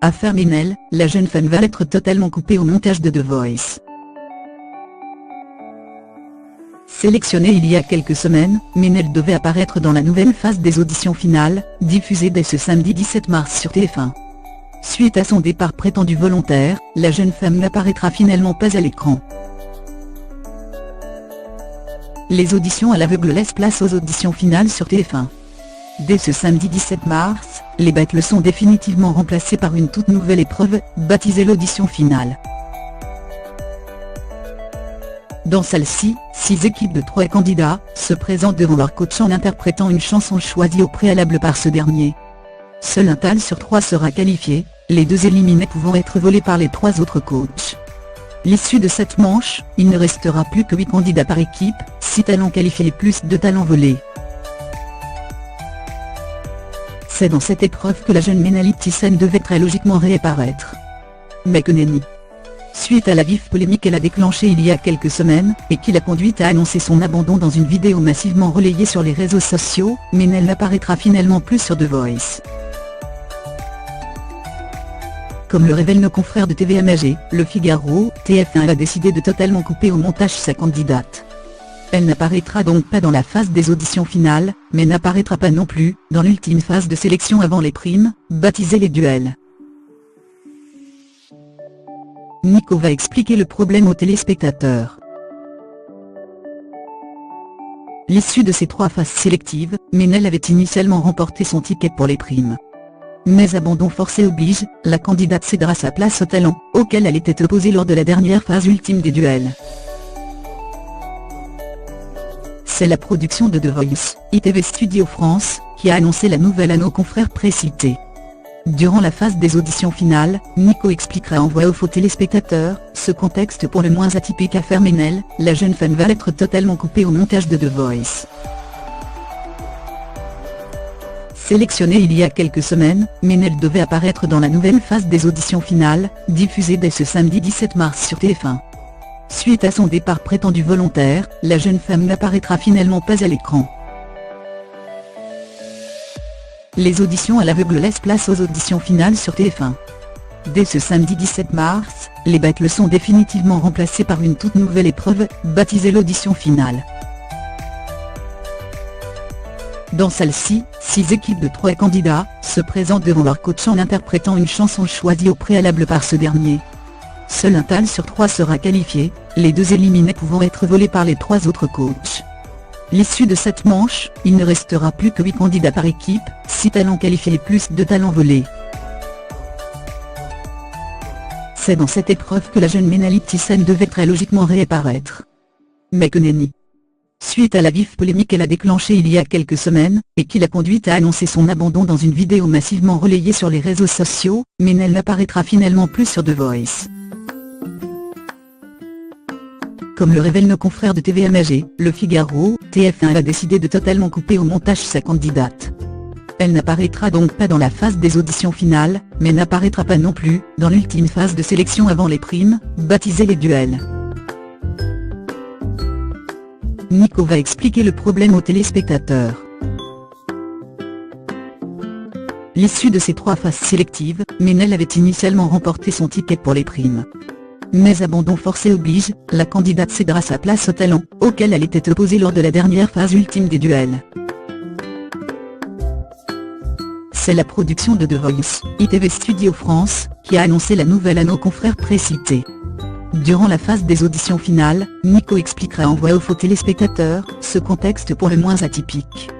Affaire Ménel, la jeune femme va être totalement coupée au montage de The Voice. Sélectionnée il y a quelques semaines, Ménel devait apparaître dans la nouvelle phase des auditions finales, diffusée dès ce samedi 17 mars sur TF1. Suite à son départ prétendu volontaire, la jeune femme n'apparaîtra finalement pas à l'écran. Les auditions à l'aveugle laissent place aux auditions finales sur TF1. Dès ce samedi 17 mars, les battles sont définitivement remplacés par une toute nouvelle épreuve, baptisée l'audition finale. Dans celle-ci, 6 équipes de 3 candidats se présentent devant leur coach en interprétant une chanson choisie au préalable par ce dernier. Seul un talent sur 3 sera qualifié, les 2 éliminés pouvant être volés par les 3 autres coachs. L'issue de cette manche, il ne restera plus que 8 candidats par équipe, 6 talents qualifiés et plus de talents volés. C'est dans cette épreuve que la jeune Ménel Thyssen devait très logiquement réapparaître. Mais que nenni. Suite à la vive polémique qu'elle a déclenchée il y a quelques semaines, et qui l'a conduite à annoncer son abandon dans une vidéo massivement relayée sur les réseaux sociaux, Ménel n'apparaîtra finalement plus sur The Voice. Comme le révèlent nos confrères de TVMAG, Le Figaro, TF1 a décidé de totalement couper au montage sa candidate. Elle n'apparaîtra donc pas dans la phase des auditions finales, mais n'apparaîtra pas non plus dans l'ultime phase de sélection avant les primes, baptisée les duels. Nico va expliquer le problème aux téléspectateurs. L'issue de ces 3 phases sélectives, Ménel avait initialement remporté son ticket pour les primes. Mais abandon forcé oblige, la candidate cédera sa place au talent, auquel elle était opposée lors de la dernière phase ultime des duels. C'est la production de The Voice, ITV Studio France, qui a annoncé la nouvelle à nos confrères précités. Durant la phase des auditions finales, Nico expliquera en voix off aux téléspectateurs ce contexte pour le moins atypique affaire Ménel, la jeune femme va être totalement coupée au montage de The Voice. Sélectionnée il y a quelques semaines, Ménel devait apparaître dans la nouvelle phase des auditions finales, diffusée dès ce samedi 17 mars sur TF1. Suite à son départ prétendu volontaire, la jeune femme n'apparaîtra finalement pas à l'écran. Les auditions à l'aveugle laissent place aux auditions finales sur TF1. Dès ce samedi 17 mars, les battles sont définitivement remplacés par une toute nouvelle épreuve, baptisée l'audition finale. Dans celle-ci, 6 équipes de 3 candidats se présentent devant leur coach en interprétant une chanson choisie au préalable par ce dernier. Seul un talent sur 3 sera qualifié, les 2 éliminés pouvant être volés par les 3 autres coachs. L'issue de cette manche, il ne restera plus que 8 candidats par équipe, 6 talents qualifiés et plus de talents volés. C'est dans cette épreuve que la jeune Ménel Thyssen devait très logiquement réapparaître. Mais que nenni. Suite à la vive polémique qu'elle a déclenchée il y a quelques semaines, et qui l'a conduite à annoncer son abandon dans une vidéo massivement relayée sur les réseaux sociaux, Ménel n'apparaîtra finalement plus sur The Voice. Comme le révèlent nos confrères de TVMAG, Le Figaro, TF1 a décidé de totalement couper au montage sa candidate. Elle n'apparaîtra donc pas dans la phase des auditions finales, mais n'apparaîtra pas non plus dans l'ultime phase de sélection avant les primes, baptisée les duels. Nico va expliquer le problème aux téléspectateurs. L'issue de ces 3 phases sélectives, Ménel avait initialement remporté son ticket pour les primes. Mais abandon forcé oblige, la candidate cédera sa place au talent, auquel elle était opposée lors de la dernière phase ultime des duels. C'est la production de The Voice, ITV Studio France, qui a annoncé la nouvelle à nos confrères précités. Durant la phase des auditions finales, Nico expliquera en voix off aux téléspectateurs ce contexte pour le moins atypique.